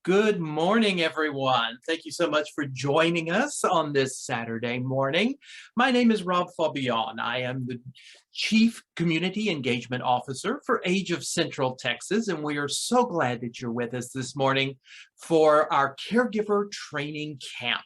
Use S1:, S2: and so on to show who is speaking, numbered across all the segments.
S1: Good morning, everyone. Thank you so much for joining us on this Saturday morning. My name is Rob Fabian. I am the Chief Community Engagement Officer for Age of Central Texas, and we are so glad that you're with us this morning for our Caregiver Training Camp.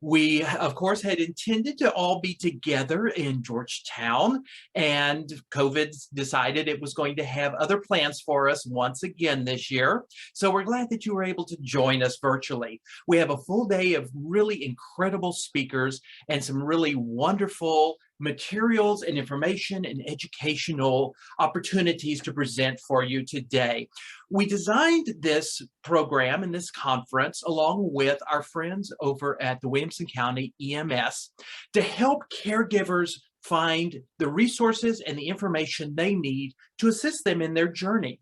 S1: We, of course, had intended to all be together in Georgetown, and COVID decided it was going to have other plans for us once again this year. So we're glad that you were able to join us virtually. We have a full day of really incredible speakers and some really wonderful materials and information and educational opportunities to present for you today. We designed this program and this conference along with our friends over at the Williamson County EMS to help caregivers find the resources and the information they need to assist them in their journey.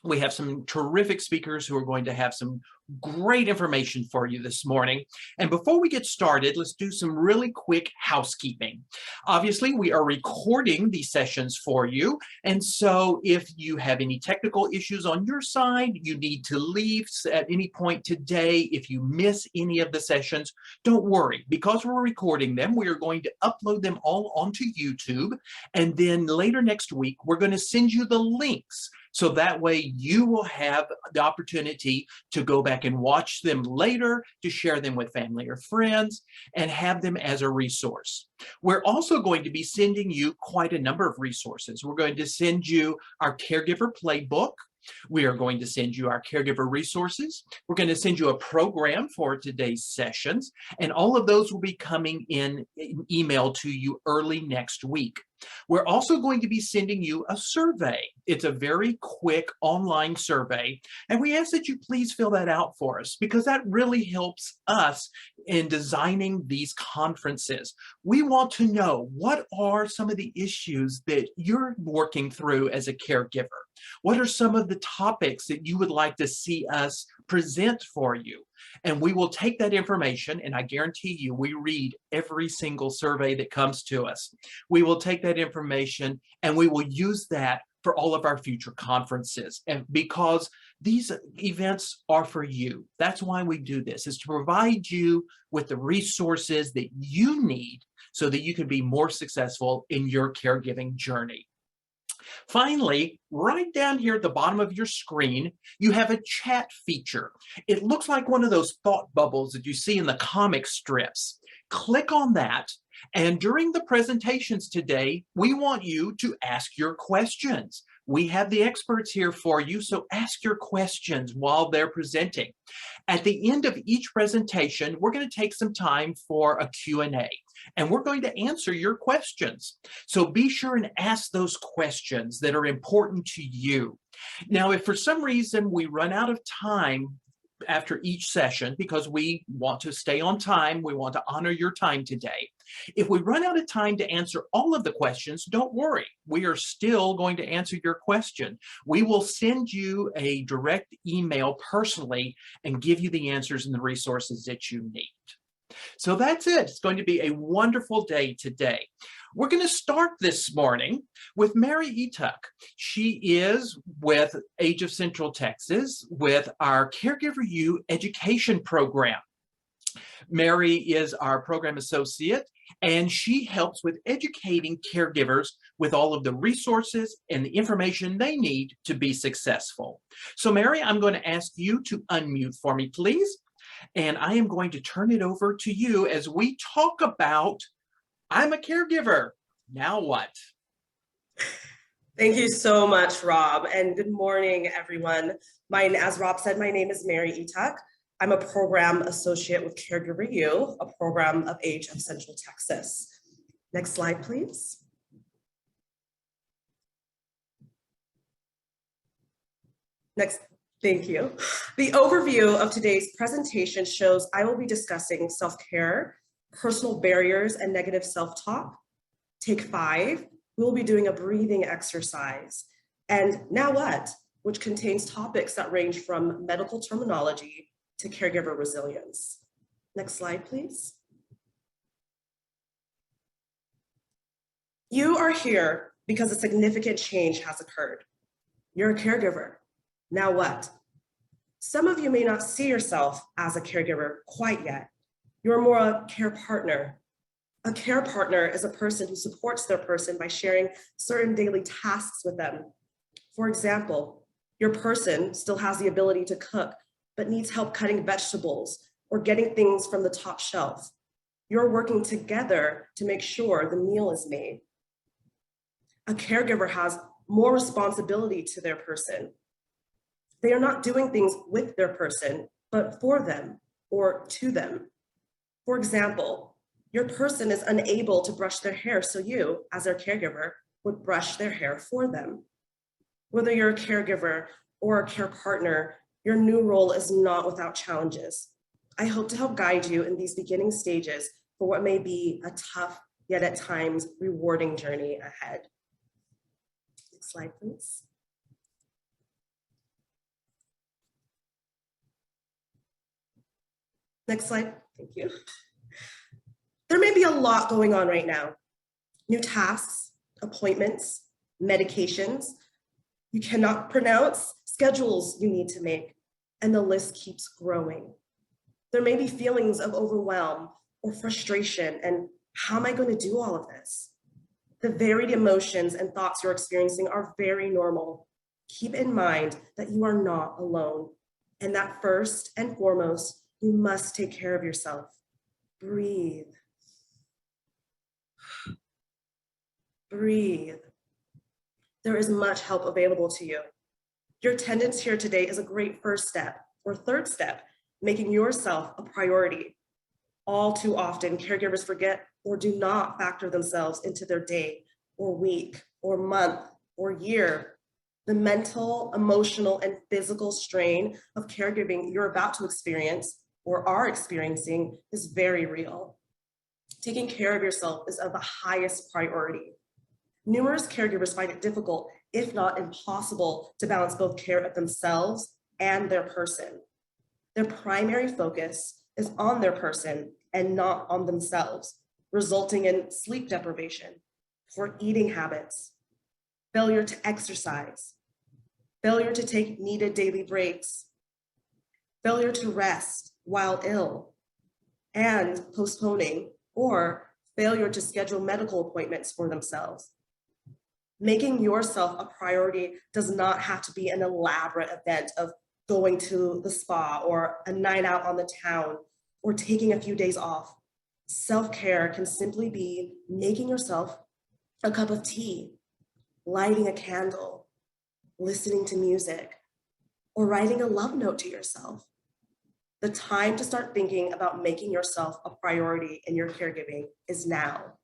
S1: We have some terrific speakers who are going to have some great information for you this morning. And before we get started, let's do some really quick housekeeping. Obviously, we are recording these sessions for you. And so if you have any technical issues on your side, you need to leave at any point today. If you miss any of the sessions, don't worry. Because we're recording them, we are going to upload them all onto YouTube. And then later next week, we're going to send you the links. So that way you will have the opportunity to go back and watch them later, to share them with family or friends, and have them as a resource. We're also going to be sending you quite a number of resources. We're going to send you our Caregiver Playbook. We are going to send you our caregiver resources. We're going to send you a program for today's sessions, and all of those will be coming in email to you early next week. We're also going to be sending you a survey. It's a very quick online survey, and we ask that you please fill that out for us because that really helps us in designing these conferences. We want to know what are some of the issues that you're working through as a caregiver. What are some of the topics that you would like to see us present for you? And we will take that information, and I guarantee you, we read every single survey that comes to us. We will take that information and we will use that for all of our future conferences. And because these events are for you, that's why we do this, is to provide you with the resources that you need so that you can be more successful in your caregiving journey. Finally, right down here at the bottom of your screen, you have a chat feature. It looks like one of those thought bubbles that you see in the comic strips. Click on that, and during the presentations today, we want you to ask your questions. We have the experts here for you, so ask your questions while they're presenting. At the end of each presentation, we're going to take some time for a Q&A, and we're going to answer your questions. So be sure and ask those questions that are important to you. Now, if for some reason we run out of time after each session, because we want to stay on time, we want to honor your time today. If we run out of time to answer all of the questions, don't worry. We are still going to answer your question. We will send you a direct email personally and give you the answers and the resources that you need. So that's it. It's going to be a wonderful day today. We're going to start this morning with Mary Etuck. She is with Age of Central Texas with our Caregiver U education program. Mary is our program associate, and she helps with educating caregivers with all of the resources and the information they need to be successful. So Mary, I'm going to ask you to unmute for me, please. And I am going to turn it over to you as we talk about, I'm a caregiver, now what?
S2: Thank you so much, Rob, and good morning, everyone. As Rob said, my name is Mary Etuck. I'm a program associate with Caregiver U, a program of Age of Central Texas. Next slide, please. Next. Thank you. The overview of today's presentation shows I will be discussing self-care, personal barriers, and negative self-talk. Take 5, we will be doing a breathing exercise. And now what? Which contains topics that range from medical terminology to caregiver resilience. Next slide, please. You are here because a significant change has occurred. You're a caregiver. Now what? Some of you may not see yourself as a caregiver quite yet. You're more a care partner. A care partner is a person who supports their person by sharing certain daily tasks with them. For example, your person still has the ability to cook, but needs help cutting vegetables or getting things from the top shelf. You're working together to make sure the meal is made. A caregiver has more responsibility to their person. They are not doing things with their person, but for them or to them. For example, your person is unable to brush their hair, so you, as their caregiver, would brush their hair for them. Whether you're a caregiver or a care partner, your new role is not without challenges. I hope to help guide you in these beginning stages for what may be a tough, yet at times rewarding journey ahead. Next slide, please. Next slide, thank you. There may be a lot going on right now. New tasks, appointments, medications you cannot pronounce, schedules you need to make, and the list keeps growing. There may be feelings of overwhelm or frustration, and how am I going to do all of this? The varied emotions and thoughts you're experiencing are very normal. Keep in mind that you are not alone, and that first and foremost, you must take care of yourself. Breathe. Breathe. There is much help available to you. Your attendance here today is a great first step, or third step, making yourself a priority. All too often, caregivers forget or do not factor themselves into their day or week or month or year. The mental, emotional, and physical strain of caregiving you're about to experience or are experiencing is very real. Taking care of yourself is of the highest priority. Numerous caregivers find it difficult, if not impossible, to balance both care of themselves and their person. Their primary focus is on their person and not on themselves, resulting in sleep deprivation, poor eating habits, failure to exercise, failure to take needed daily breaks, failure to rest while ill, and postponing or failure to schedule medical appointments for themselves. Making yourself a priority does not have to be an elaborate event of going to the spa or a night out on the town or taking a few days off. Self-care can simply be making yourself a cup of tea, lighting a candle, listening to music, or writing a love note to yourself. The time to start thinking about making yourself a priority in your caregiving is now,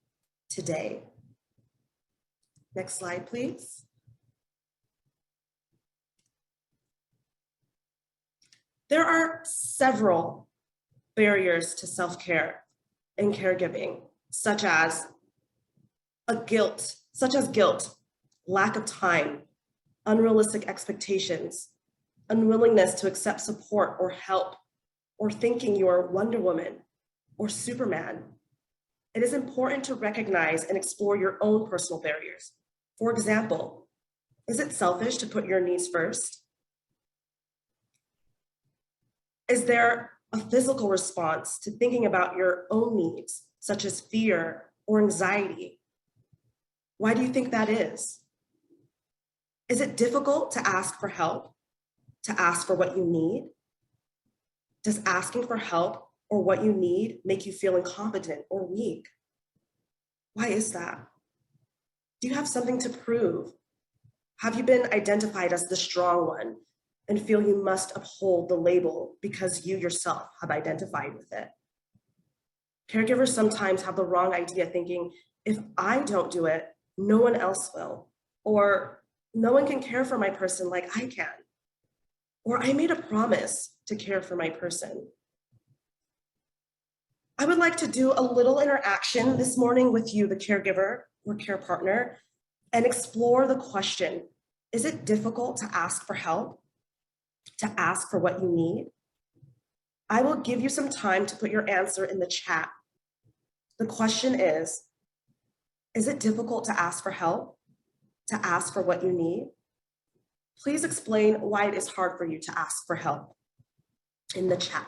S2: today. Next slide, please. There are several barriers to self-care in caregiving, such as guilt, lack of time, unrealistic expectations, unwillingness to accept support or help, or thinking you are Wonder Woman or Superman. It is important to recognize and explore your own personal barriers. For example, is it selfish to put your needs first? Is there a physical response to thinking about your own needs, such as fear or anxiety? Why do you think that is? Is it difficult to ask for help, to ask for what you need? Does asking for help or what you need make you feel incompetent or weak? Why is that? Do you have something to prove? Have you been identified as the strong one and feel you must uphold the label because you yourself have identified with it? Caregivers sometimes have the wrong idea, thinking, if I don't do it, no one else will, or no one can care for my person like I can, or I made a promise to care for my person. I would like to do a little interaction this morning with you, the caregiver or care partner, and explore the question, is it difficult to ask for help, to ask for what you need? I will give you some time to put your answer in the chat. The question is it difficult to ask for help, to ask for what you need? Please explain why it is hard for you to ask for help in the chat.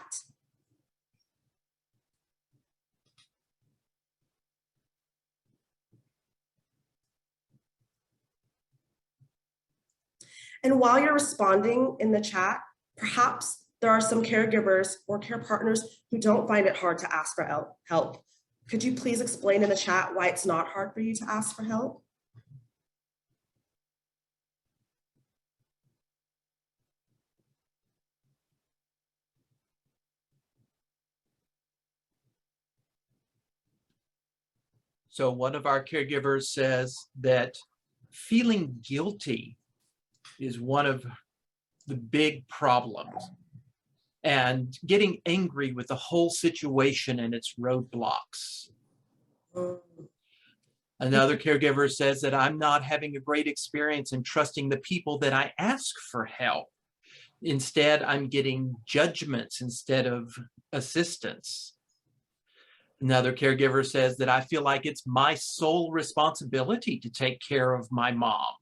S2: And while you're responding in the chat, perhaps there are some caregivers or care partners who don't find it hard to ask for help. Could you please explain in the chat why it's not hard for you to ask for help?
S1: So one of our caregivers says that feeling guilty is one of the big problems, and getting angry with the whole situation and its roadblocks. Another caregiver says that I'm not having a great experience in trusting the people that I ask for help. Instead, I'm getting judgments instead of assistance. Another caregiver says that I feel like it's my sole responsibility to take care of my mom.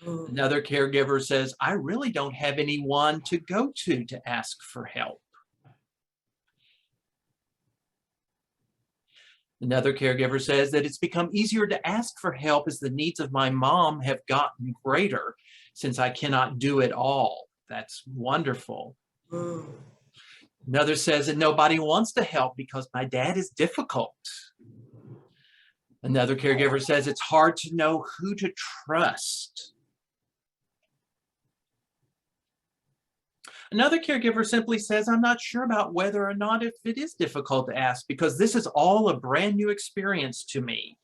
S1: Another caregiver says, I really don't have anyone to go to ask for help. Another caregiver says that it's become easier to ask for help as the needs of my mom have gotten greater since I cannot do it all. That's wonderful. Another says that nobody wants to help because my dad is difficult. Another caregiver says it's hard to know who to trust. Another caregiver simply says, I'm not sure about whether or not if it is difficult to ask because this is all a brand new experience to me.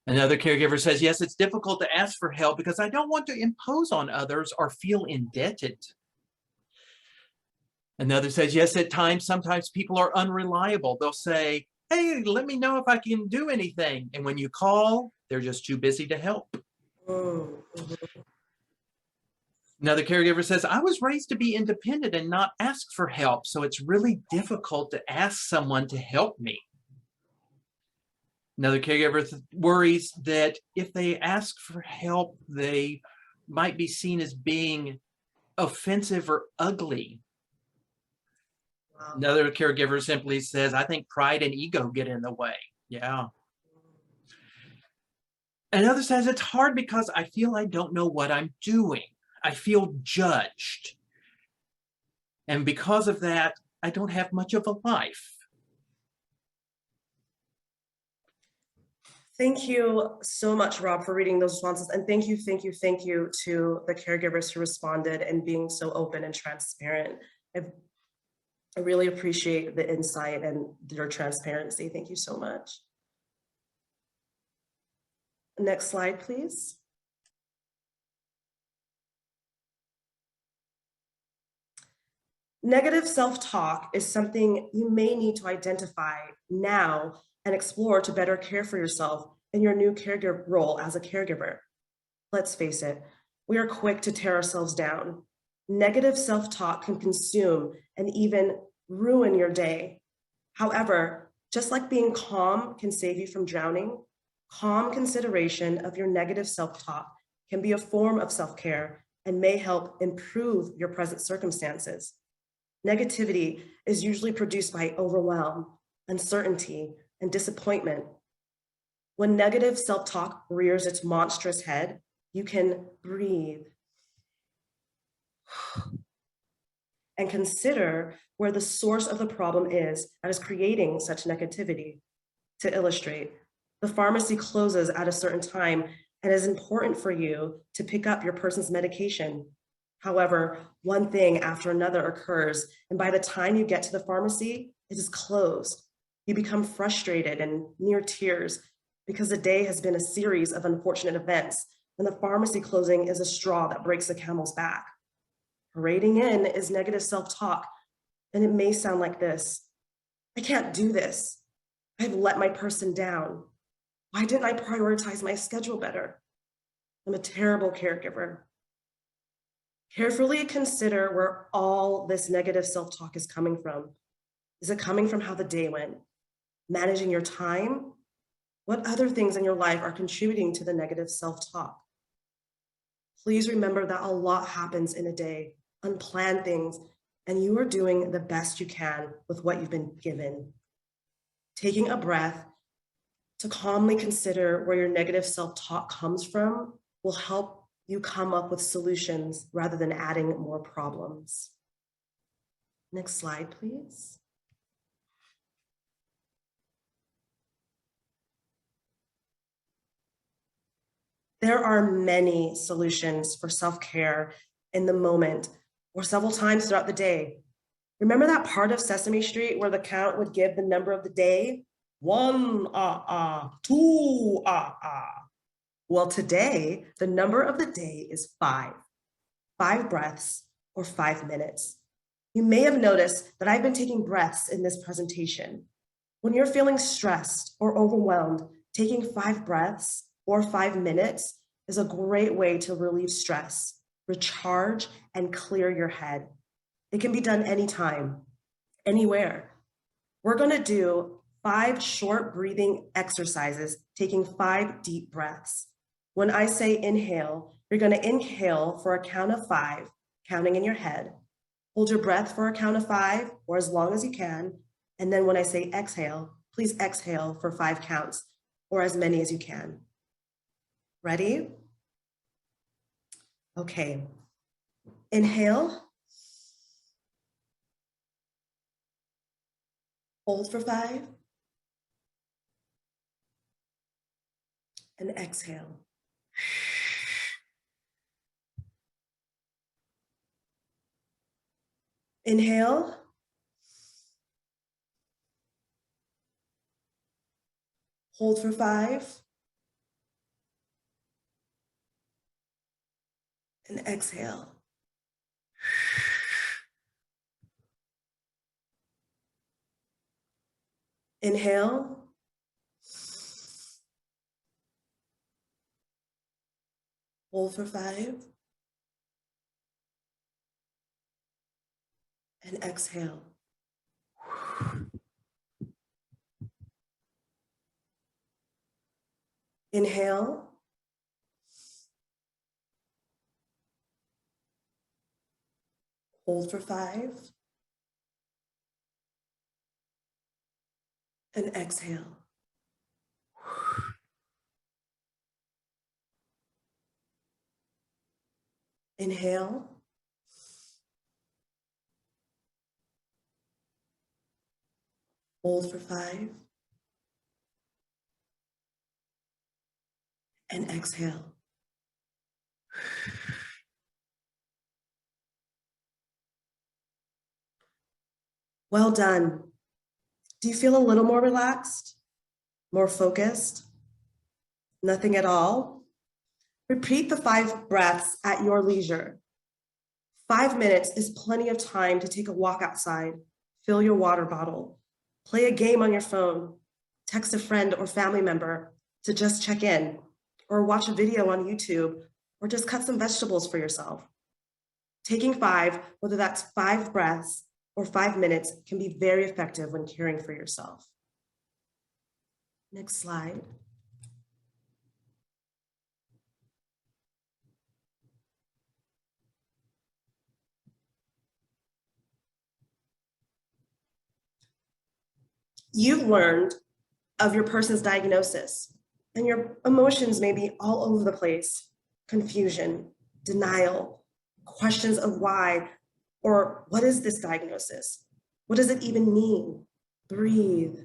S1: Another caregiver says, yes, it's difficult to ask for help because I don't want to impose on others or feel indebted. Another says, yes, at times, sometimes people are unreliable. They'll say, hey, let me know if I can do anything. And when you call, they're just too busy to help. Another caregiver says, I was raised to be independent and not ask for help, so it's really difficult to ask someone to help me. Another caregiver worries that if they ask for help, they might be seen as being offensive or ugly. Another caregiver simply says, I think pride and ego get in the way. Yeah. Another says, it's hard because I feel I don't know what I'm doing. I feel judged. And because of that, I don't have much of a life.
S2: Thank you so much, Rob, for reading those responses. And thank you to the caregivers who responded and being so open and transparent. I really appreciate the insight and your transparency. Thank you so much. Next slide, please. Negative self-talk is something you may need to identify now and explore to better care for yourself in your new caregiver role as a caregiver. Let's face it, we are quick to tear ourselves down. Negative self-talk can consume and even ruin your day. However, just like being calm can save you from drowning, calm consideration of your negative self-talk can be a form of self-care and may help improve your present circumstances. Negativity is usually produced by overwhelm, uncertainty, and disappointment. When negative self-talk rears its monstrous head, you can breathe and consider where the source of the problem is that is creating such negativity. To illustrate, the pharmacy closes at a certain time and it is important for you to pick up your person's medication. However, one thing after another occurs, and by the time you get to the pharmacy, it is closed. You become frustrated and near tears because the day has been a series of unfortunate events, and the pharmacy closing is a straw that breaks the camel's back. Parading in is negative self-talk, and it may sound like this: I can't do this. I've let my person down. Why didn't I prioritize my schedule better? I'm a terrible caregiver. Carefully consider where all this negative self-talk is coming from. Is it coming from how the day went? Managing your time? What other things in your life are contributing to the negative self-talk? Please remember that a lot happens in a day. unplanned things, and you are doing the best you can with what you've been given. Taking a breath to calmly consider where your negative self-talk comes from will help you come up with solutions rather than adding more problems. Next slide, please. There are many solutions for self-care in the moment or several times throughout the day. Remember that part of Sesame Street where the count would give the number of the day? 1, 2, Well, today, the number of the day is 5. 5 breaths or 5 minutes. You may have noticed that I've been taking breaths in this presentation. When you're feeling stressed or overwhelmed, taking 5 breaths or 5 minutes is a great way to relieve stress, recharge, and clear your head. It can be done anytime, anywhere. We're gonna do 5 short breathing exercises, taking 5 deep breaths. When I say inhale, you're gonna inhale for a count of 5, counting in your head. Hold your breath for a count of 5 or as long as you can. And then when I say exhale, please exhale for 5 counts or as many as you can. Ready? Okay. Inhale. Hold for 5. And exhale. Inhale. Hold for 5. And exhale. Inhale. Hold for 5. And exhale. Inhale. Hold for 5. And exhale. Inhale. Hold for 5. And exhale. Well done. Do you feel a little more relaxed? More focused? Nothing at all? Repeat the 5 breaths at your leisure. 5 minutes is plenty of time to take a walk outside, fill your water bottle, play a game on your phone, text a friend or family member to just check in, or watch a video on YouTube, or just cut some vegetables for yourself. Taking 5, whether that's 5 breaths or 5 minutes, can be very effective when caring for yourself. Next slide. You've learned of your person's diagnosis, and your emotions may be all over the place. Confusion, denial, questions of why, or what is this diagnosis? What does it even mean? Breathe.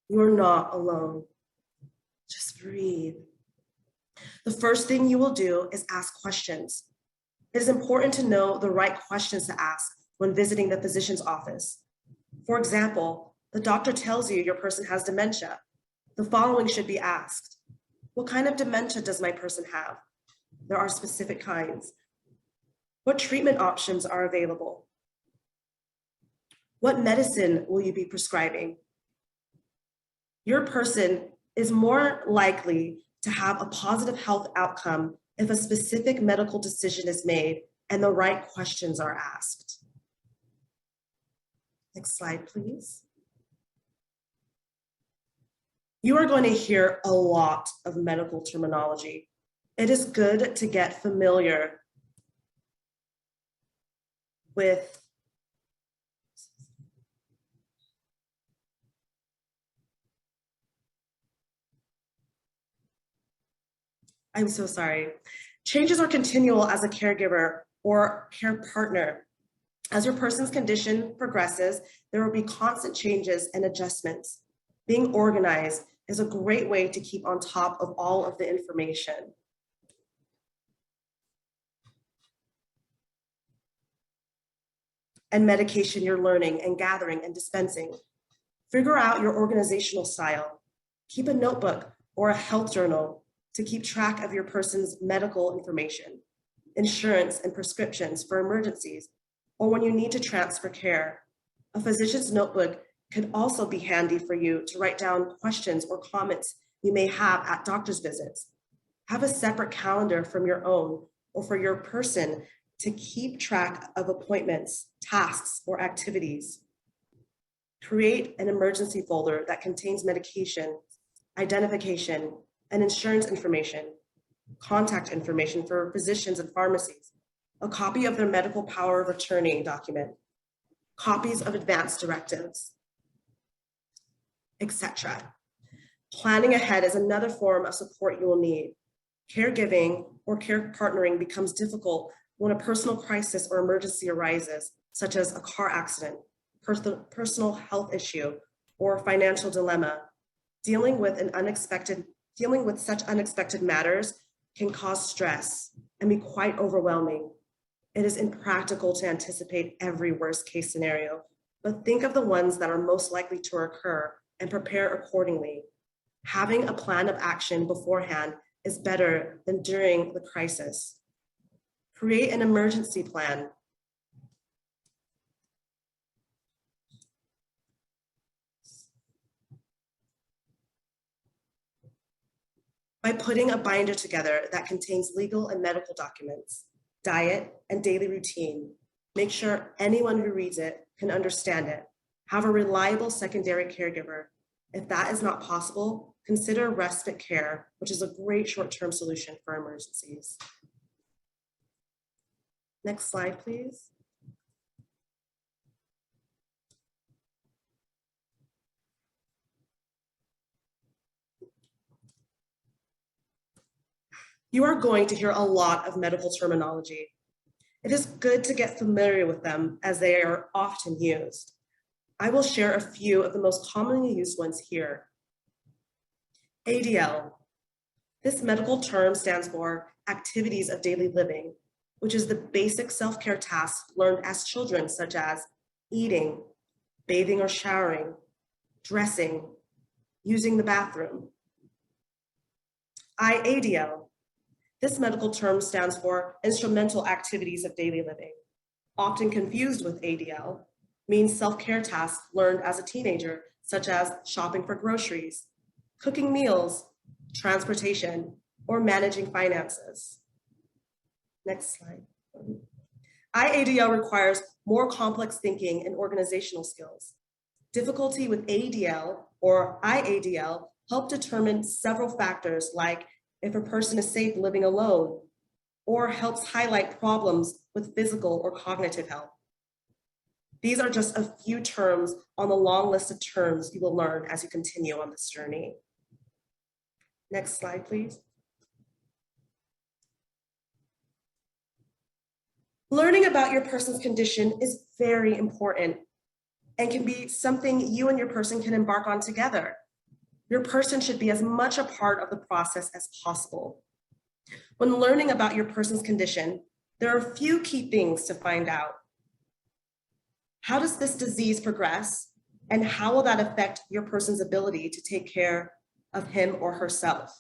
S2: You're not alone. Just breathe. The first thing you will do is ask questions. It is important to know the right questions to ask when visiting the physician's office. For example, the doctor tells you your person has dementia. The following should be asked. What kind of dementia does my person have? There are specific kinds. What treatment options are available? What medicine will you be prescribing? Your person is more likely to have a positive health outcome if a specific medical decision is made and the right questions are asked. Next slide, please. You are going to hear a lot of medical terminology. It is good to get familiar with I'm so sorry. Changes are continual as a caregiver or care partner. As your person's condition progresses, there will be constant changes and adjustments. Being organized is a great way to keep on top of all of the information. And medication you're learning and gathering and dispensing. Figure out your organizational style. Keep a notebook or a health journal to keep track of your person's medical information, insurance and prescriptions for emergencies, or when you need to transfer care. A physician's notebook could also be handy for you to write down questions or comments you may have at doctor's visits. Have a separate calendar from your own or for your person to keep track of appointments, tasks, or activities. Create an emergency folder that contains medication, identification, and insurance information, contact information for physicians and pharmacies, a copy of their medical power of attorney document, copies of advance directives, etc. Planning ahead is another form of support you will need. Caregiving or care partnering becomes difficult when a personal crisis or emergency arises, such as a car accident, personal health issue, or financial dilemma. Dealing with such unexpected matters can cause stress and be quite overwhelming. It is impractical to anticipate every worst case scenario, but think of the ones that are most likely to occur and prepare accordingly. Having a plan of action beforehand is better than during the crisis. Create an emergency plan. By putting a binder together that contains legal and medical documents, diet, and daily routine. Make sure anyone who reads it can understand it. Have a reliable secondary caregiver. If that is not possible, consider respite care, which is a great short-term solution for emergencies. Next slide, please. You are going to hear a lot of medical terminology. It is good to get familiar with them as they are often used. I will share a few of the most commonly used ones here. ADL. This medical term stands for activities of daily living, which is the basic self-care tasks learned as children, such as eating, bathing or showering, dressing, using the bathroom. IADL. This medical term stands for instrumental activities of daily living, often confused with ADL, means self-care tasks learned as a teenager, such as shopping for groceries, cooking meals, transportation, or managing finances. Next slide. IADL requires more complex thinking and organizational skills. Difficulty with ADL or IADL help determine several factors like if a person is safe living alone, or helps highlight problems with physical or cognitive health. These are just a few terms on the long list of terms you will learn as you continue on this journey. Next slide, please. Learning about your person's condition is very important and can be something you and your person can embark on together. Your person should be as much a part of the process as possible. When learning about your person's condition, there are a few key things to find out. How does this disease progress, and how will that affect your person's ability to take care of him or herself?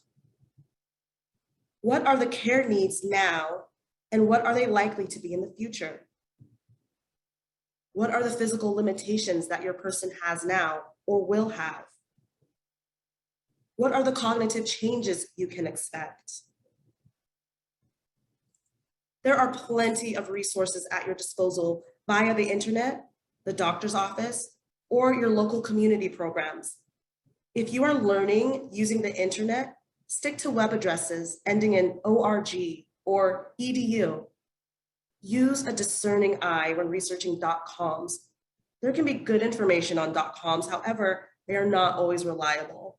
S2: What are the care needs now, and what are they likely to be in the future? What are the physical limitations that your person has now or will have? What are the cognitive changes you can expect? There are plenty of resources at your disposal via the internet, the doctor's office, or your local community programs. If you are learning using the internet, stick to web addresses ending in .org or .edu. Use a discerning eye when researching .coms. There can be good information on .coms, however, they are not always reliable.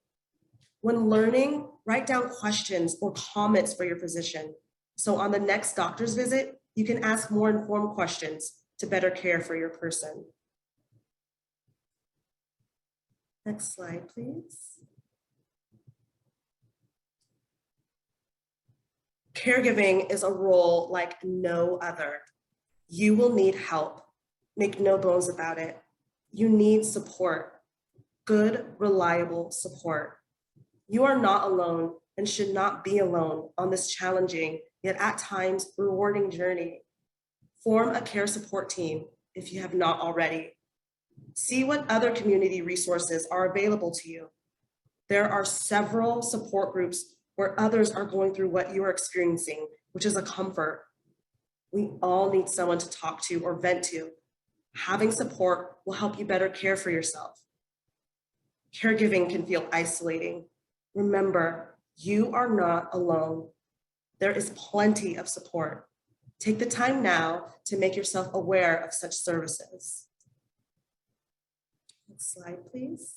S2: When learning, write down questions or comments for your physician. So on the next doctor's visit, you can ask more informed questions to better care for your person. Next slide, please. Caregiving is a role like no other. You will need help. Make no bones about it. You need support, good, reliable support. You are not alone and should not be alone on this challenging, yet at times rewarding journey. Form a care support team if you have not already. See what other community resources are available to you. There are several support groups where others are going through what you are experiencing, which is a comfort. We all need someone to talk to or vent to. Having support will help you better care for yourself. Caregiving can feel isolating. Remember, you are not alone. There is plenty of support. Take the time now to make yourself aware of such services. Next slide, please.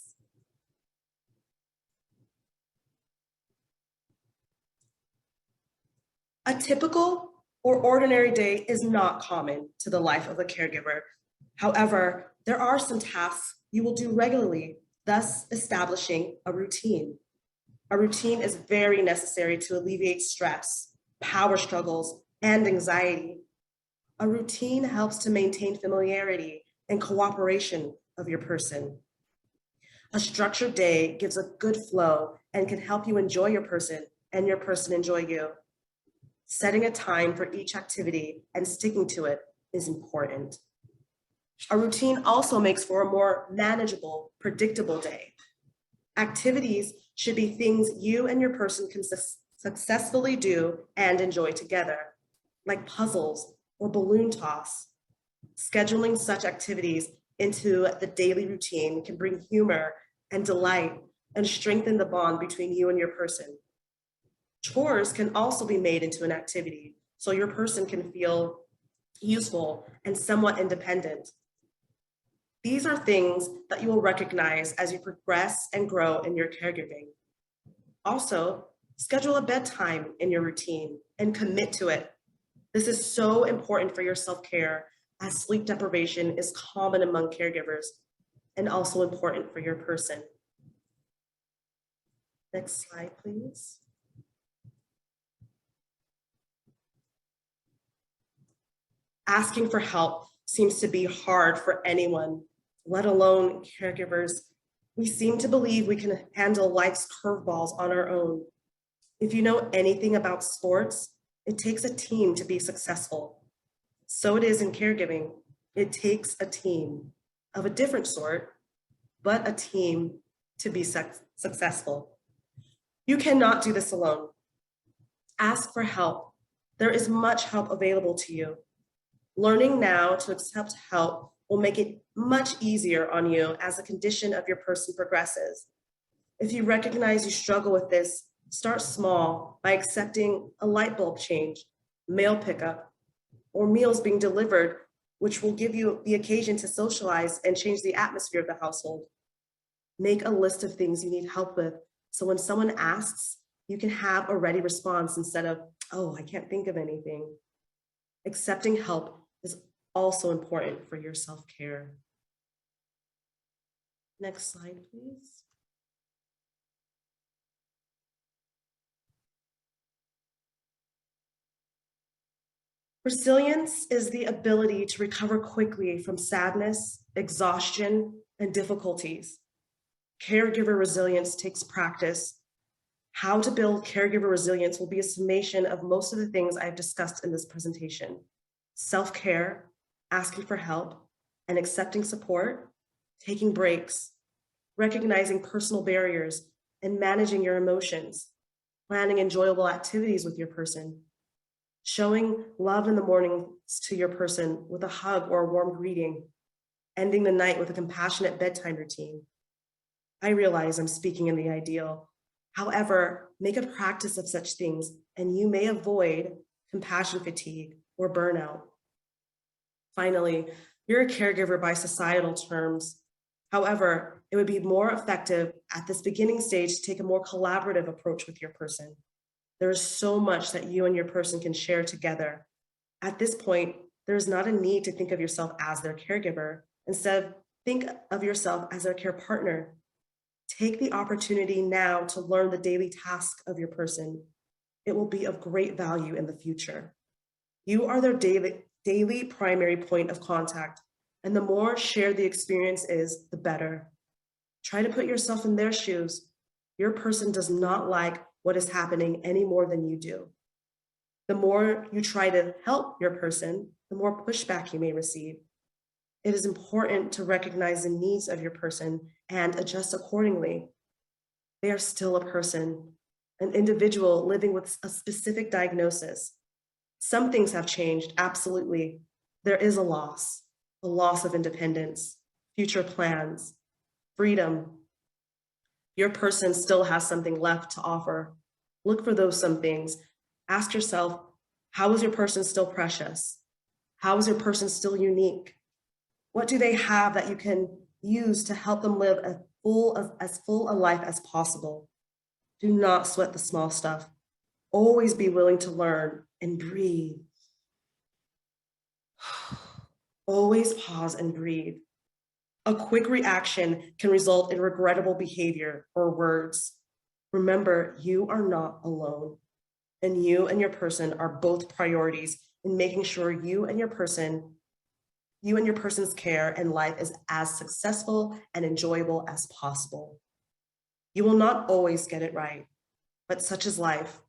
S2: A typical or ordinary day is not common to the life of a caregiver. However, there are some tasks you will do regularly, thus establishing a routine. A routine is very necessary to alleviate stress, power struggles, and anxiety. A routine helps to maintain familiarity and cooperation of your person. A structured day gives a good flow and can help you enjoy your person and your person enjoy you. Setting a time for each activity and sticking to it is important. A routine also makes for a more manageable, predictable day. Activities should be things you and your person can successfully do and enjoy together, like puzzles or balloon toss. Scheduling such activities into the daily routine can bring humor and delight and strengthen the bond between you and your person. Chores can also be made into an activity, so your person can feel useful and somewhat independent. These are things that you will recognize as you progress and grow in your caregiving. Also, schedule a bedtime in your routine and commit to it. This is so important for your self-care, as sleep deprivation is common among caregivers and also important for your person. Next slide, please. Asking for help seems to be hard for anyone, let alone caregivers. We seem to believe we can handle life's curveballs on our own. If you know anything about sports, it takes a team to be successful. So it is in caregiving. It takes a team of a different sort, but a team to be successful. You cannot do this alone. Ask for help. There is much help available to you. Learning now to accept help will make it much easier on you as the condition of your person progresses. If you recognize you struggle with this, start small by accepting a light bulb change, mail pickup, or meals being delivered, which will give you the occasion to socialize and change the atmosphere of the household. Make a list of things you need help with, so when someone asks, you can have a ready response instead of, oh, I can't think of anything. Accepting help is also important for your self-care. Next slide, please. Resilience is the ability to recover quickly from sadness, exhaustion, and difficulties. Caregiver resilience takes practice. How to build caregiver resilience will be a summation of most of the things I've discussed in this presentation. Self-care, asking for help, and accepting support, taking breaks, recognizing personal barriers, and managing your emotions, planning enjoyable activities with your person, showing love in the mornings to your person with a hug or a warm greeting, ending the night with a compassionate bedtime routine. I realize I'm speaking in the ideal. However, make a practice of such things and you may avoid compassion fatigue or burnout. Finally, you're a caregiver by societal terms. However, it would be more effective at this beginning stage to take a more collaborative approach with your person. There is so much that you and your person can share together. At this point, there is not a need to think of yourself as their caregiver. Instead, think of yourself as their care partner. Take the opportunity now to learn the daily tasks of your person. It will be of great value in the future. You are their daily primary point of contact, and the more shared the experience is, the better. Try to put yourself in their shoes. Your person does not like what is happening any more than you do. The more you try to help your person, the more pushback you may receive. It is important to recognize the needs of your person and adjust accordingly. They are still a person, an individual living with a specific diagnosis. Some things have changed, absolutely. There is a loss of independence, future plans, freedom. Your person still has something left to offer. Look for those some things. Ask yourself, how is your person still precious? How is your person still unique? What do they have that you can use to help them live as full a life as possible? Do not sweat the small stuff. Always be willing to learn and breathe. Always pause and breathe. A quick reaction can result in regrettable behavior or words. Remember, you are not alone, and you and your person are both priorities in making sure you and your person's care and life is as successful and enjoyable as possible. You will not always get it right, but such is life.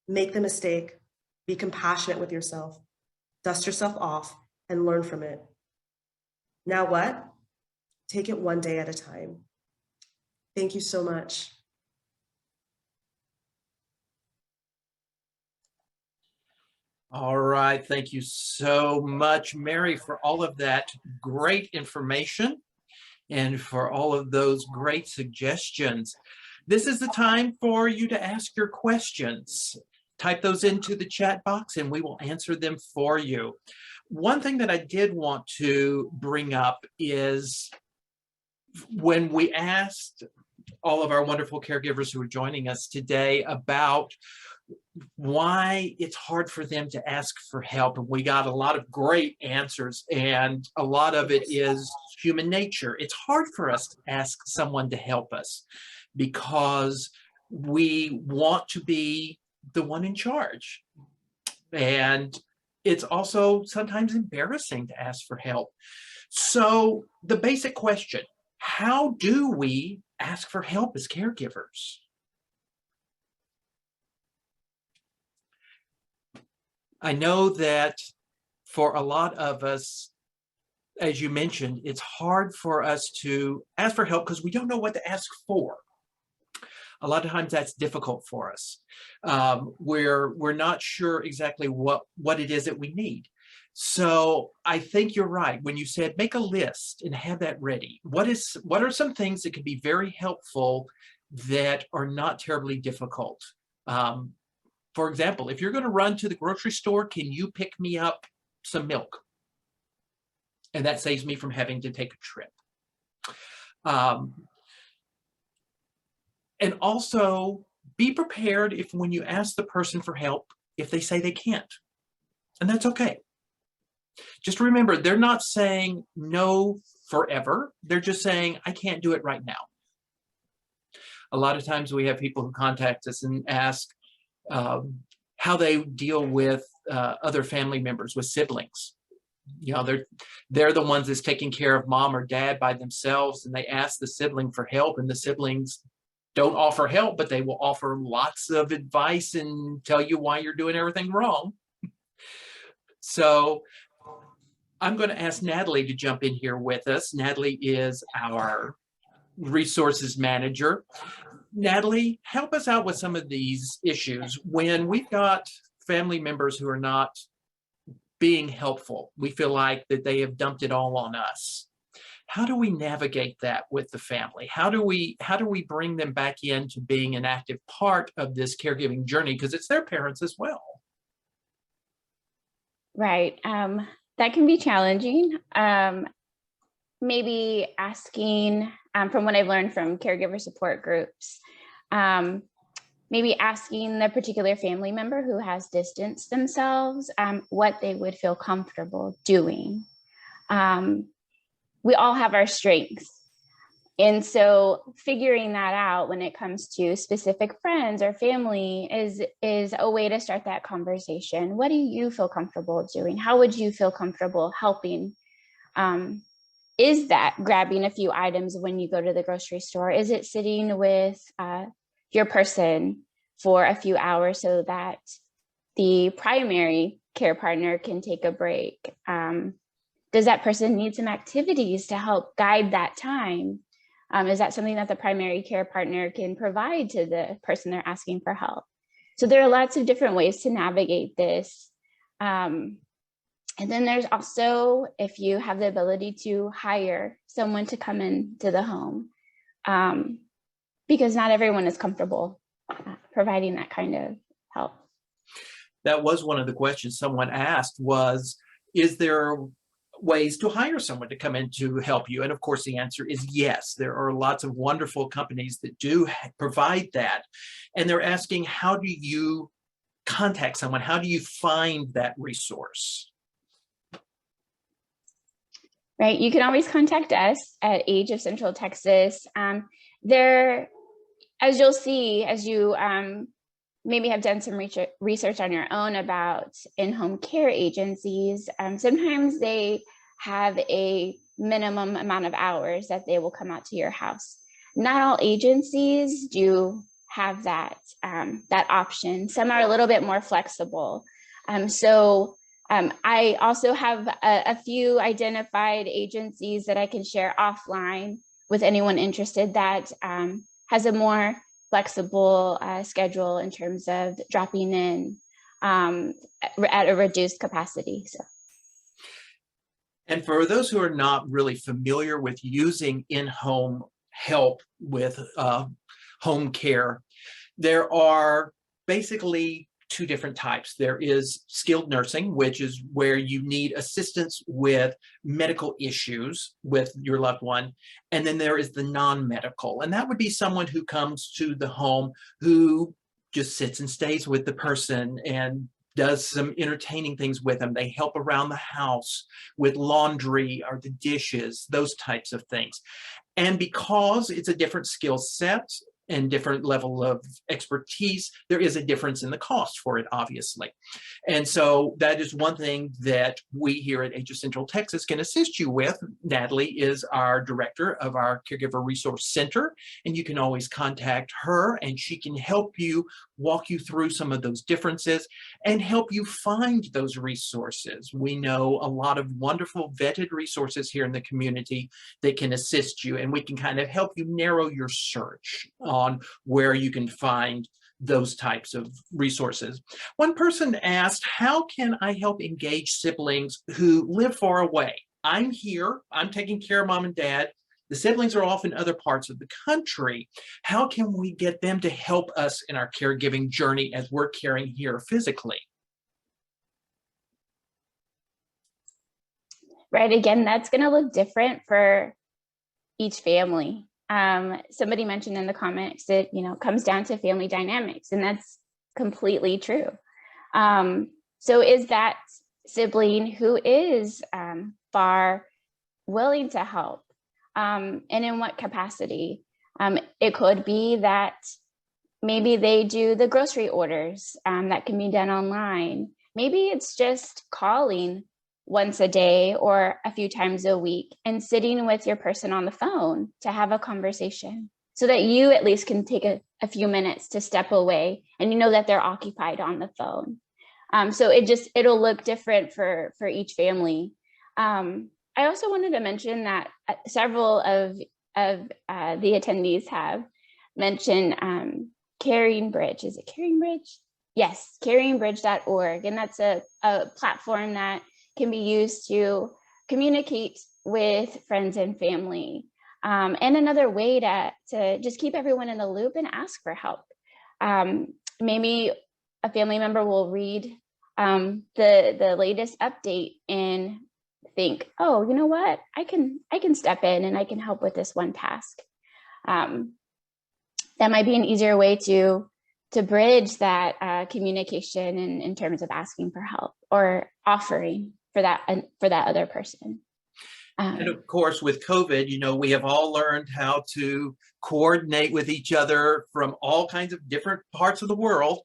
S2: Make the mistake, be compassionate with yourself, dust yourself off, and learn from it. Now what? Take it one day at a time. Thank you so much.
S1: All right, thank you so much, Mary, for all of that great information and for all of those great suggestions. This is the time for you to ask your questions. Type those into the chat box and we will answer them for you. One thing that I did want to bring up is when we asked all of our wonderful caregivers who are joining us today about why it's hard for them to ask for help, and we got a lot of great answers, and a lot of it is human nature. It's hard for us to ask someone to help us because we want to be the one in charge, and it's also sometimes embarrassing to ask for help. So the basic question, how do we ask for help as caregivers? I know that for a lot of us, as you mentioned, it's hard for us to ask for help because we don't know what to ask for. A lot of times that's difficult for us. We're not sure exactly what it is that we need. So I think you're right when you said make a list and have that ready. What are some things that could be very helpful that are not terribly difficult? For example, if you're going to run to the grocery store, can you pick me up some milk? And that saves me from having to take a trip. And also be prepared if when you ask the person for help, if they say they can't. And that's okay. Just remember, they're not saying no forever. They're just saying, I can't do it right now. A lot of times we have people who contact us and ask how they deal with other family members, with siblings. You know, they're the ones that's taking care of mom or dad by themselves, and they ask the sibling for help, and the siblings don't offer help, but they will offer lots of advice and tell you why you're doing everything wrong. So I'm going to ask Natalie to jump in here with us. Natalie is our resources manager. Natalie, help us out with some of these issues when we've got family members who are not being helpful. We feel like that they have dumped it all on us. How do we navigate that with the family? How do we bring them back into being an active part of this caregiving journey? Because it's their parents as well.
S3: Right. That can be challenging. Maybe asking, from what I've learned from caregiver support groups, maybe asking the particular family member who has distanced themselves what they would feel comfortable doing. We all have our strengths. And so figuring that out when it comes to specific friends or family is a way to start that conversation. What do you feel comfortable doing? How would you feel comfortable helping? Is that grabbing a few items when you go to the grocery store? Is it sitting with your person for a few hours so that the primary care partner can take a break? Does that person need some activities to help guide that time? Is that something that the primary care partner can provide to the person they're asking for help? So there are lots of different ways to navigate this. And then there's also, if you have the ability to hire someone to come into the home, because not everyone is comfortable providing that kind of help.
S1: That was one of the questions someone asked was, is there ways to hire someone to come in to help you? And of course, the answer is yes. There are lots of wonderful companies that do provide that. And they're asking, how do you contact someone? How do you find that resource?
S3: Right, you can always contact us at Age of Central Texas. There, as you'll see, as you maybe have done some research on your own about in-home care agencies, sometimes they have a minimum amount of hours that they will come out to your house. Not all agencies do have that, that option. Some are a little bit more flexible. I also have a few identified agencies that I can share offline with anyone interested that has a more flexible schedule in terms of dropping in at a reduced capacity. So.
S1: And for those who are not really familiar with using in-home help with home care, there are basically two different types. There is skilled nursing, which is where you need assistance with medical issues with your loved one. And then there is the non-medical. And that would be someone who comes to the home who just sits and stays with the person and does some entertaining things with them. They help around the house with laundry or the dishes, those types of things. And because it's a different skill set and different level of expertise, there is a difference in the cost for it, obviously. And so that is one thing that we here at Age of Central Texas can assist you with. Natalie is our director of our Caregiver Resource Center, and you can always contact her and she can help you, walk you through some of those differences and help you find those resources. We know a lot of wonderful vetted resources here in the community that can assist you, and we can kind of help you narrow your search on where you can find those types of resources. One person asked, how can I help engage siblings who live far away? I'm here, I'm taking care of mom and dad. The siblings are off in other parts of the country. How can we get them to help us in our caregiving journey as we're caring here physically?
S3: Right, again, that's going to look different for each family. Somebody mentioned in the comments that, comes down to family dynamics, and that's completely true. So is that sibling who is far willing to help? And in what capacity? It could be that maybe they do the grocery orders that can be done online. Maybe it's just calling once a day or a few times a week and sitting with your person on the phone to have a conversation so that you at least can take a few minutes to step away and you know that they're occupied on the phone. So it'll look different for each family. I also wanted to mention that several of the attendees have mentioned Caring Bridge. Is it Caring Bridge? Yes, caringbridge.org. And that's a platform that can be used to communicate with friends and family. And another way to just keep everyone in the loop and ask for help. Maybe a family member will read the latest update in think, oh, you know what, I can step in and I can help with this one task. That might be an easier way to bridge that communication in terms of asking for help or offering for that other person.
S1: And of course, with COVID, you know, we have all learned how to coordinate with each other from all kinds of different parts of the world.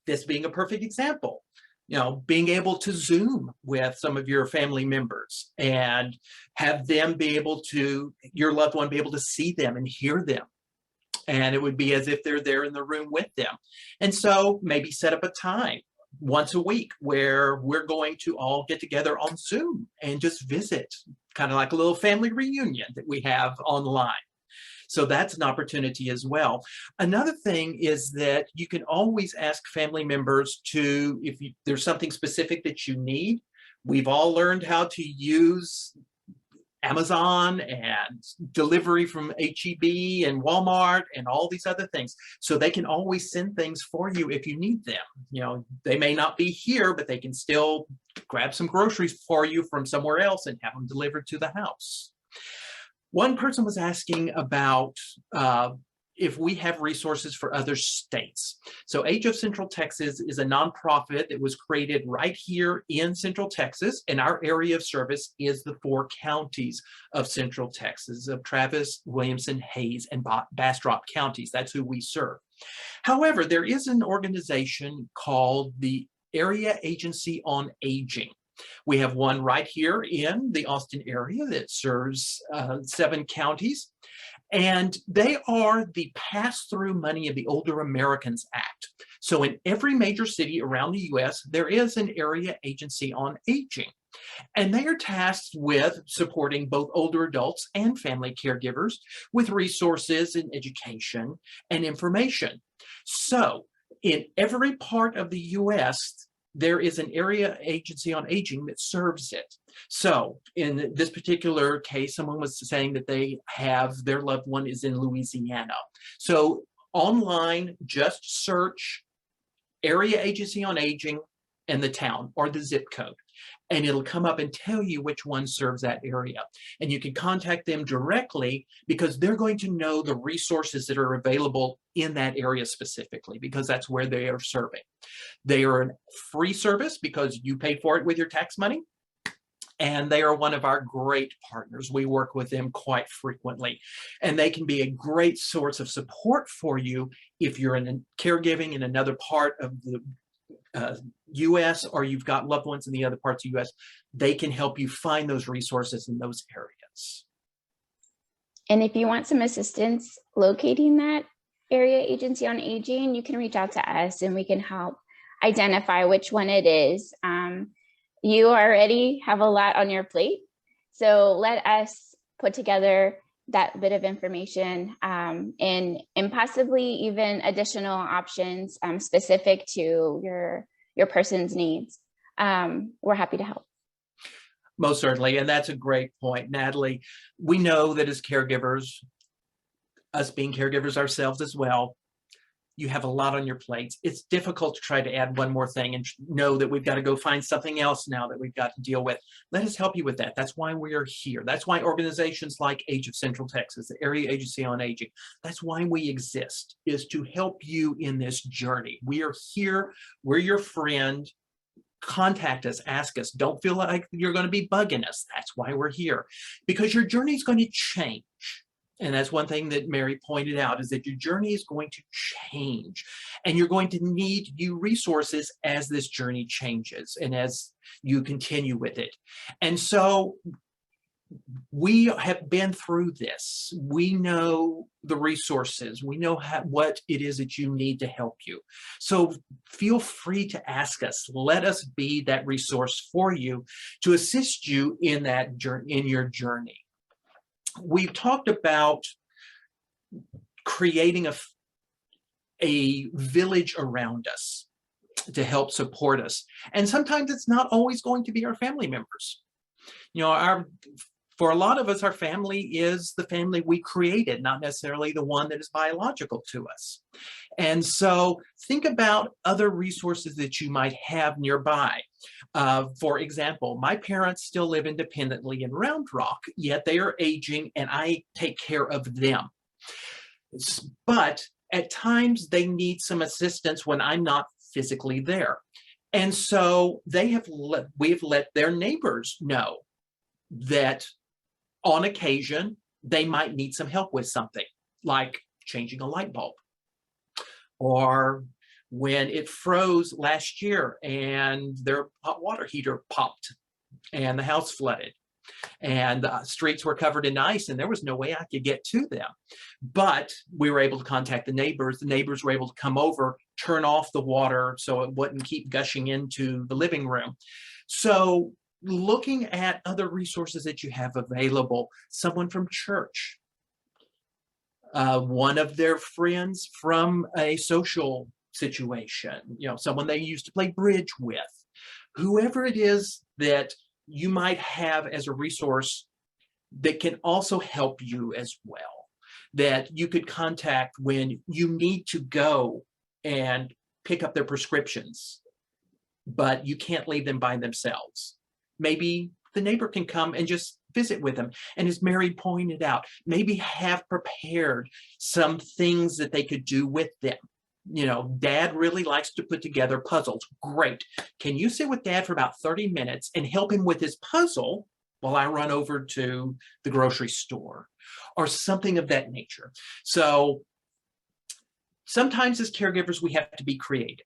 S1: This being a perfect example, you know, being able to Zoom with some of your family members and have them be able to, your loved one be able to see them and hear them. And it would be as if they're there in the room with them. And so maybe set up a time once a week where we're going to all get together on Zoom and just visit, kind of like a little family reunion that we have online. So that's an opportunity as well. Another thing is that you can always ask family members to, if there's something specific that you need. We've all learned how to use Amazon and delivery from HEB and Walmart and all these other things. So they can always send things for you if you need them. You know, they may not be here, but they can still grab some groceries for you from somewhere else and have them delivered to the house. One person was asking about if we have resources for other states. So Age of Central Texas is a nonprofit that was created right here in Central Texas, and our area of service is the 4 counties of Central Texas, of Travis, Williamson, Hayes, and Bastrop counties. That's who we serve. However, there is an organization called the Area Agency on Aging. We have one right here in the Austin area that serves 7 counties. And they are the pass-through money of the Older Americans Act. So in every major city around the US, there is an area agency on aging. And they are tasked with supporting both older adults and family caregivers with resources and education and information. So in every part of the US, there is an area agency on aging that serves it. So in this particular case, someone was saying that they have their loved one is in Louisiana. So online, just search Area Agency on Aging and the town or the zip code, and it'll come up and tell you which one serves that area. And you can contact them directly because they're going to know the resources that are available in that area specifically, because that's where they are serving. They are a free service because you pay for it with your tax money. And they are one of our great partners. We work with them quite frequently, and they can be a great source of support for you if you're in caregiving in another part of the US, or you've got loved ones in the other parts of the US. They can help you find those resources in those areas.
S3: And if you want some assistance locating that Area Agency on Aging, you can reach out to us and we can help identify which one it is. You already have a lot on your plate, so let us put together that bit of information and possibly even additional options specific to your person's needs. We're happy to help.
S1: Most certainly, and that's a great point, Natalie. We know that as caregivers, us being caregivers ourselves as well, you have a lot on your plates. It's difficult to try to add one more thing and know that we've got to go find something else now that we've got to deal with. Let us help you with that. That's why we are here. That's why organizations like Age of Central Texas, the Area Agency on Aging, that's why we exist, is to help you in this journey. We are here. We're your friend. Contact us, ask us. Don't feel like you're going to be bugging us. That's why we're here, because your journey is going to change. And that's one thing that Mary pointed out, is that your journey is going to change, and you're going to need new resources as this journey changes and as you continue with it. And so we have been through this. We know the resources. We know what it is that you need to help you. So feel free to ask us. Let us be that resource for you to assist you in that journey, in your journey. We've talked about creating a village around us to help support us. And sometimes it's not always going to be our family members. You know, our For a lot of us, our family is the family we created, not necessarily the one that is biological to us. And so think about other resources that you might have nearby. For example, my parents still live independently in Round Rock, yet they are aging and I take care of them. But at times they need some assistance when I'm not physically there. And so we've let their neighbors know that on occasion, they might need some help with something, like changing a light bulb. Or when it froze last year and their hot water heater popped and the house flooded and the streets were covered in ice and there was no way I could get to them. But we were able to contact the neighbors. The neighbors were able to come over, turn off the water so it wouldn't keep gushing into the living room. So looking at other resources that you have available, someone from church, one of their friends from a social situation, someone they used to play bridge with, whoever it is that you might have as a resource that can also help you as well, that you could contact when you need to go and pick up their prescriptions, but you can't leave them by themselves. Maybe the neighbor can come and just visit with them. And as Mary pointed out, maybe have prepared some things that they could do with them. Dad really likes to put together puzzles. Great. Can you sit with Dad for about 30 minutes and help him with his puzzle while I run over to the grocery store or something of that nature? So sometimes as caregivers, we have to be creative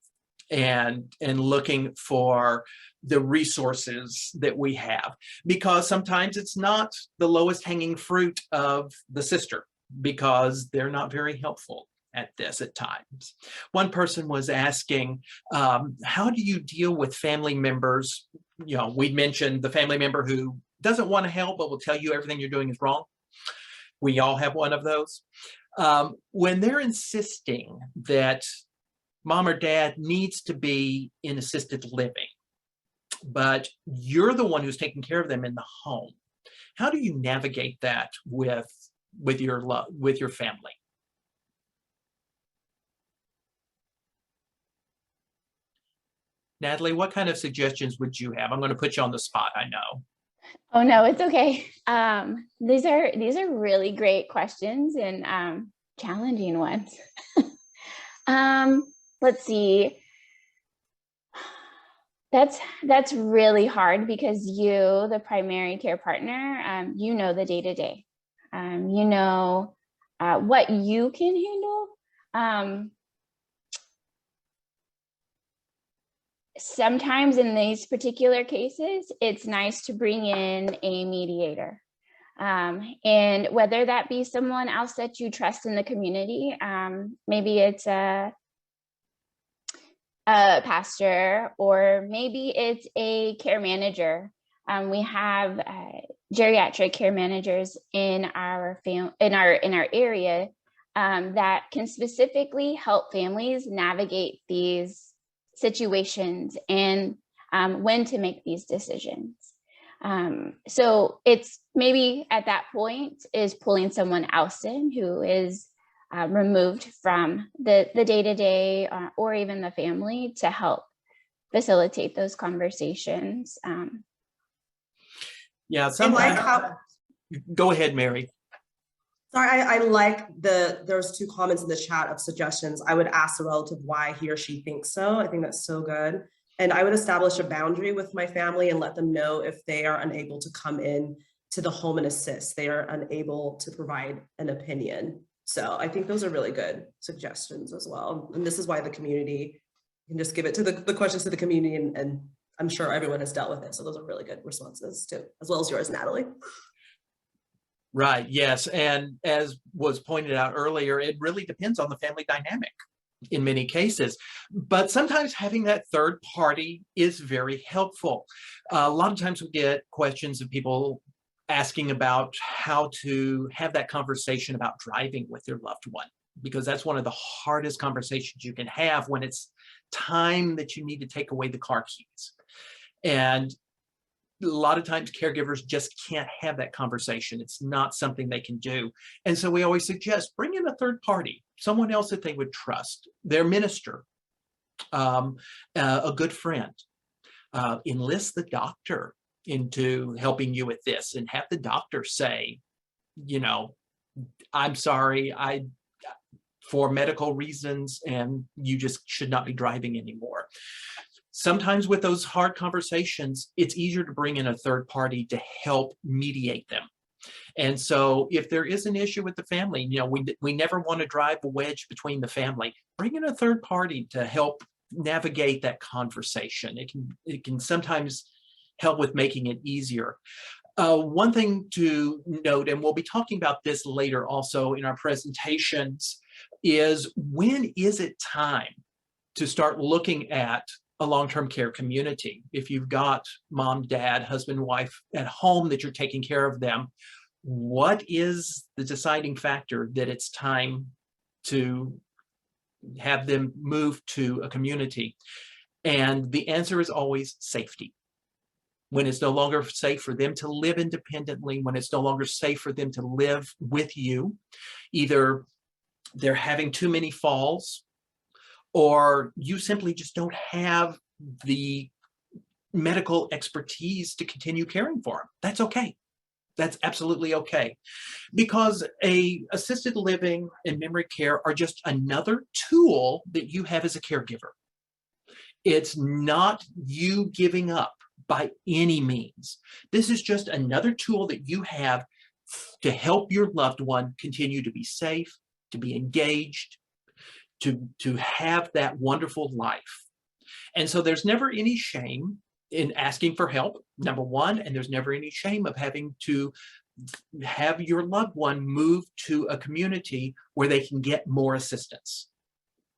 S1: and looking for the resources that we have, because sometimes it's not the lowest hanging fruit of the sister because they're not very helpful at this at times. One person was asking, how do you deal with family members? We mentioned the family member who doesn't want to help but will tell you everything you're doing is wrong. We all have one of those. When they're insisting that mom or dad needs to be in assisted living, but you're the one who's taking care of them in the home, how do you navigate that with your family? Natalie, what kind of suggestions would you have? I'm going to put you on the spot, I know.
S3: Oh no, it's okay. These are really great questions and challenging ones. Let's see. That's really hard because you, the primary care partner, you know the day-to-day. You know what you can handle. Sometimes in these particular cases, it's nice to bring in a mediator. And whether that be someone else that you trust in the community, maybe it's a pastor, or maybe it's a care manager. We have geriatric care managers in our area that can specifically help families navigate these situations and when to make these decisions. So it's maybe at that point is pulling someone else in who is removed from the day-to-day or even the family to help facilitate those conversations.
S1: Yeah, sometimes. Go ahead, Mary.
S2: Sorry, I like there's 2 comments in the chat of suggestions. I would ask the relative why he or she thinks so. I think that's so good. And I would establish a boundary with my family and let them know if they are unable to come in to the home and assist. They are unable to provide an opinion. So I think those are really good suggestions as well. And this is why the community can just give it to the questions to the community, and I'm sure everyone has dealt with it. So those are really good responses too, as well as yours, Natalie.
S1: Right, yes. And as was pointed out earlier, it really depends on the family dynamic in many cases. But sometimes having that third party is very helpful. A lot of times we get questions of people asking about how to have that conversation about driving with their loved one, because that's one of the hardest conversations you can have when it's time that you need to take away the car keys. And lot of times caregivers just can't have that conversation. It's not something they can do. And so we always suggest bring in a third party, someone else that they would trust, their minister, a good friend. Enlist the doctor into helping you with this and have the doctor say, you know, I'm sorry, for medical reasons, and you just should not be driving anymore. Sometimes with those hard conversations, it's easier to bring in a third party to help mediate them. And so if there is an issue with the family, you know, we never want to drive a wedge between the family. Bring in a third party to help navigate that conversation. It can sometimes help with making it easier. One thing to note, and we'll be talking about this later also in our presentations, is when is it time to start looking at a long-term care community? If you've got mom, dad, husband, wife at home that you're taking care of them, what is the deciding factor that it's time to have them move to a community? And the answer is always safety. When it's no longer safe for them to live independently, when it's no longer safe for them to live with you, either they're having too many falls, or you simply just don't have the medical expertise to continue caring for them. That's okay. That's absolutely okay. Because assisted living and memory care are just another tool that you have as a caregiver. It's not you giving up by any means. This is just another tool that you have to help your loved one continue to be safe, to be engaged, to have that wonderful life. And so there's never any shame in asking for help, number one, and there's never any shame of having to have your loved one move to a community where they can get more assistance.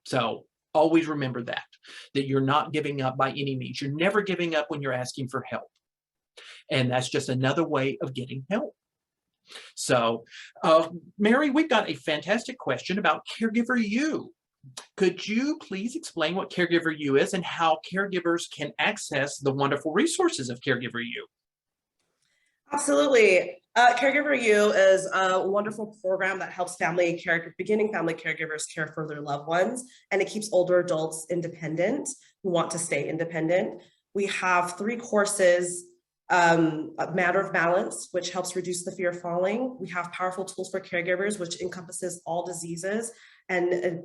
S1: So always remember that you're not giving up by any means. You're never giving up when you're asking for help. And that's just another way of getting help. So, Mary, we've got a fantastic question about Caregiver U. Could you please explain what Caregiver U is and how caregivers can access the wonderful resources of Caregiver U?
S2: Absolutely. Caregiver U is a wonderful program that helps beginning family caregivers care for their loved ones, and it keeps older adults independent who want to stay independent. We have 3 courses, a matter of balance, which helps reduce the fear of falling. We have powerful tools for caregivers, which encompasses all diseases and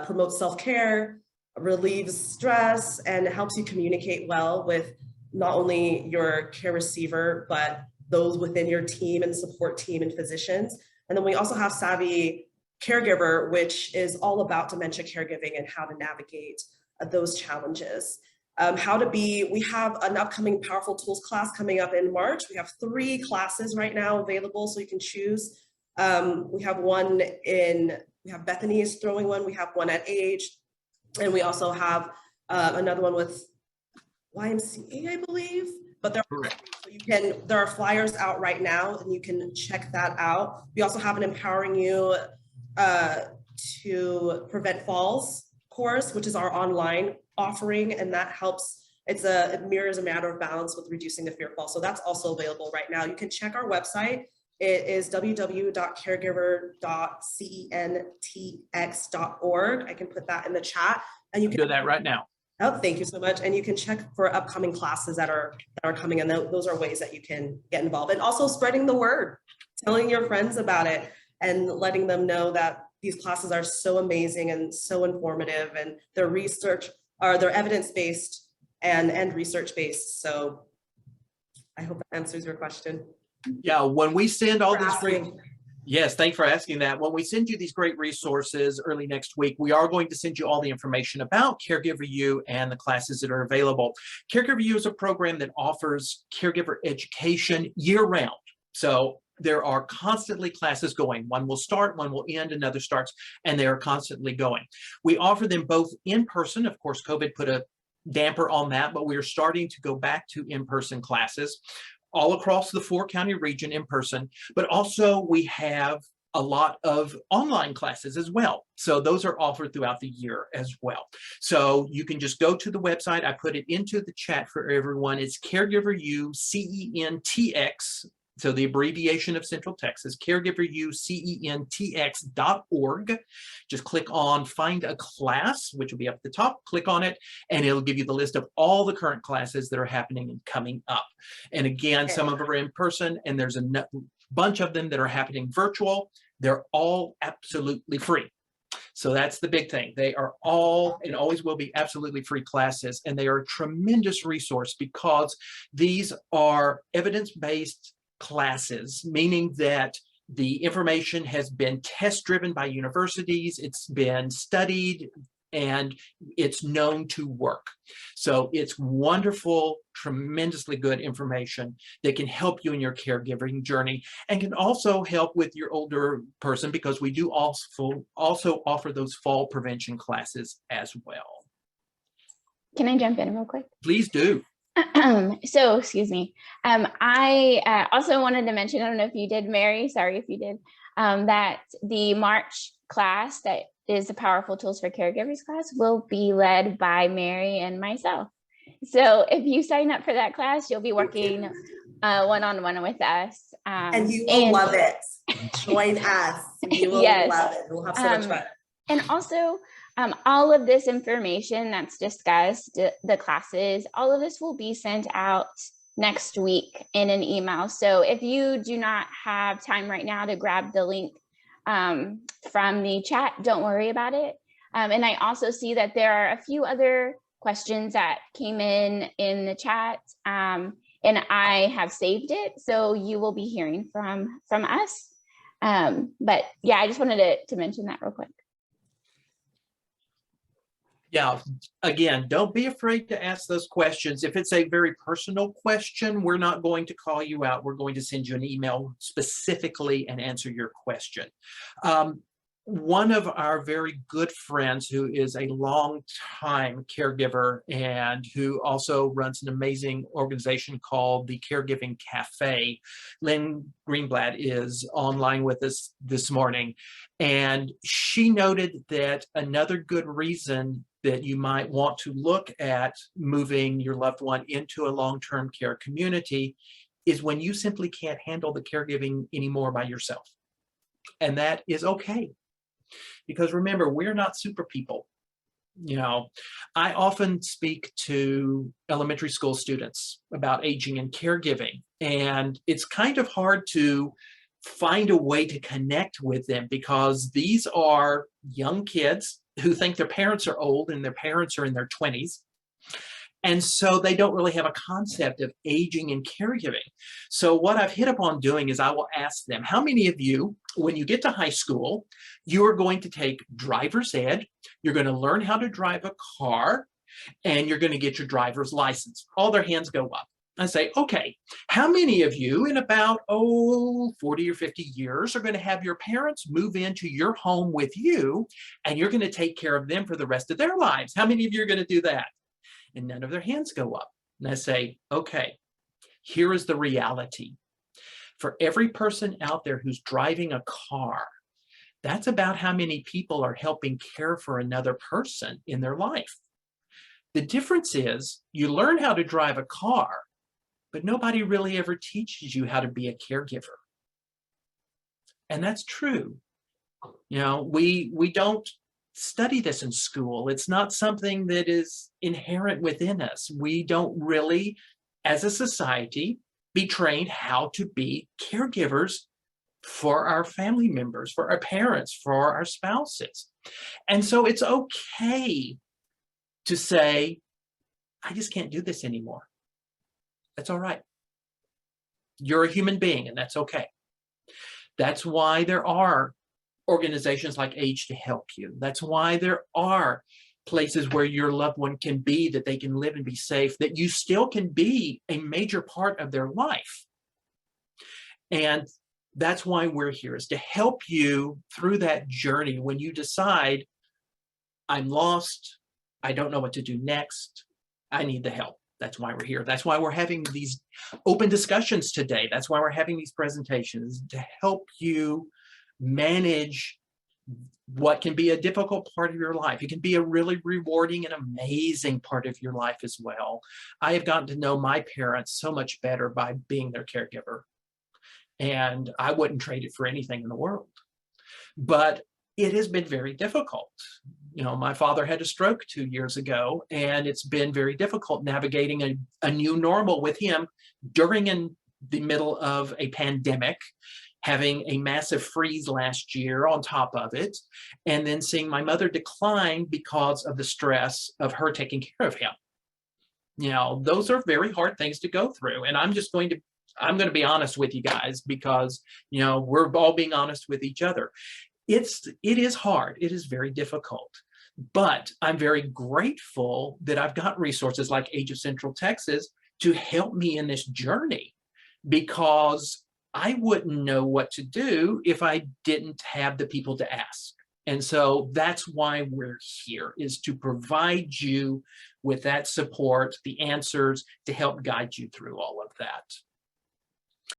S2: promotes self-care, relieves stress, and helps you communicate well with not only your care receiver, but those within your team and support team and physicians. And then we also have Savvy Caregiver, which is all about dementia caregiving and how to navigate those challenges. We have an upcoming powerful tools class coming up in March. We have 3 classes right now available, so you can choose. We have Bethany is throwing one. We have one at Age, and we also have another one with YMCA, I believe. But there are flyers out right now, and you can check that out. We also have an Empowering You to Prevent Falls course, which is our online offering, and that helps. It mirrors a matter of balance with reducing the fear of fall. So that's also available right now. You can check our website. It is www.caregiver.centx.org. I can put that in the chat, and you can
S1: do that right now.
S2: Oh, thank you so much. And you can check for upcoming classes that are coming, and those are ways that you can get involved. And also spreading the word, telling your friends about it, and letting them know that these classes are so amazing and so informative, and they're evidence-based and research-based. So I hope that answers your question.
S1: Yeah, when we send all these yes, thanks for asking that. When we send you these great resources early next week, we are going to send you all the information about Caregiver U and the classes that are available. Caregiver U is a program that offers caregiver education year-round. So there are constantly classes going. One will start, one will end, another starts, and they are constantly going. We offer them both in person. Of course, COVID put a damper on that, but we are starting to go back to in-person classes all across the 4-county region in person, but also we have a lot of online classes as well. So those are offered throughout the year as well. So you can just go to the website. I put it into the chat for everyone. It's Caregiver U, CENTX. So the abbreviation of Central Texas, Caregiver U, CENTX.org. Just click on find a class, which will be up at the top. Click on it, and it'll give you the list of all the current classes that are happening and coming up. And again, some of them are in person, and there's a bunch of them that are happening virtual. They're all absolutely free. So that's the big thing. They are all and always will be absolutely free classes, and they are a tremendous resource because these are evidence-based classes, meaning that the information has been test-driven by universities, it's been studied, and it's known to work. So it's wonderful, tremendously good information that can help you in your caregiving journey and can also help with your older person, because we do also offer those fall prevention classes as well.
S3: Can I jump in real quick?
S1: Please do.
S3: So, excuse me. I also wanted to mention, I don't know if you did, Mary, sorry if you did, that the March class that is the Powerful Tools for Caregivers class will be led by Mary and myself. So if you sign up for that class, you'll be working one-on-one with us.
S2: And you will love it. Join us. You will
S3: Yes.
S2: love it. We'll have so much fun.
S3: And also, all of this information that's discussed, the classes, all of this will be sent out next week in an email. So if you do not have time right now to grab the link from the chat, don't worry about it. And I also see that there are a few other questions that came in the chat, and I have saved it. So you will be hearing from us. But yeah, I just wanted to mention that real quick.
S1: Yeah, again, don't be afraid to ask those questions. If it's a very personal question, we're not going to call you out. We're going to send you an email specifically and answer your question. One of our very good friends who is a long-time caregiver and who also runs an amazing organization called the Caregiving Cafe, Lynn Greenblatt, is online with us this morning. And she noted that another good reason that you might want to look at moving your loved one into a long-term care community is when you simply can't handle the caregiving anymore by yourself. And that is okay. Because remember, we're not super people. You know, I often speak to elementary school students about aging and caregiving, and it's kind of hard to find a way to connect with them because these are young kids who think their parents are old and their parents are in their 20s. And so they don't really have a concept of aging and caregiving. So what I've hit upon doing is I will ask them, how many of you, when you get to high school, you are going to take driver's ed, you're going to learn how to drive a car, and you're going to get your driver's license? All their hands go up. I say, okay, how many of you in about, 40 or 50 years are going to have your parents move into your home with you, and you're going to take care of them for the rest of their lives? How many of you are going to do that? And none of their hands go up. And I say, okay, here is the reality. For every person out there who's driving a car, that's about how many people are helping care for another person in their life. The difference is you learn how to drive a car, but nobody really ever teaches you how to be a caregiver. And that's true. You know, we don't study this in school. It's not something that is inherent within us. We don't really, as a society, be trained how to be caregivers for our family members, for our parents, for our spouses. And so it's okay to say, I just can't do this anymore. That's all right. You're a human being, and that's okay. That's why there are organizations like Age to Help You. That's why there are places where your loved one can be, that they can live and be safe, that you still can be a major part of their life. And that's why we're here, is to help you through that journey when you decide, I'm lost, I don't know what to do next, I need the help. That's why we're here. That's why we're having these open discussions today. That's why we're having these presentations, to help you manage what can be a difficult part of your life. It can be a really rewarding and amazing part of your life as well. I have gotten to know my parents so much better by being their caregiver, and I wouldn't trade it for anything in the world. But it has been very difficult. You know, my father had a stroke 2 years ago, and it's been very difficult navigating a new normal with him during the middle of a pandemic, having a massive freeze last year on top of it, and then seeing my mother decline because of the stress of her taking care of him. You know, those are very hard things to go through. And I'm going to be honest with you guys, because, you know, we're all being honest with each other. It is hard. It is very difficult. But I'm very grateful that I've got resources like Age of Central Texas to help me in this journey, because I wouldn't know what to do if I didn't have the people to ask. And so that's why we're here, is to provide you with that support, the answers, to help guide you through all of that.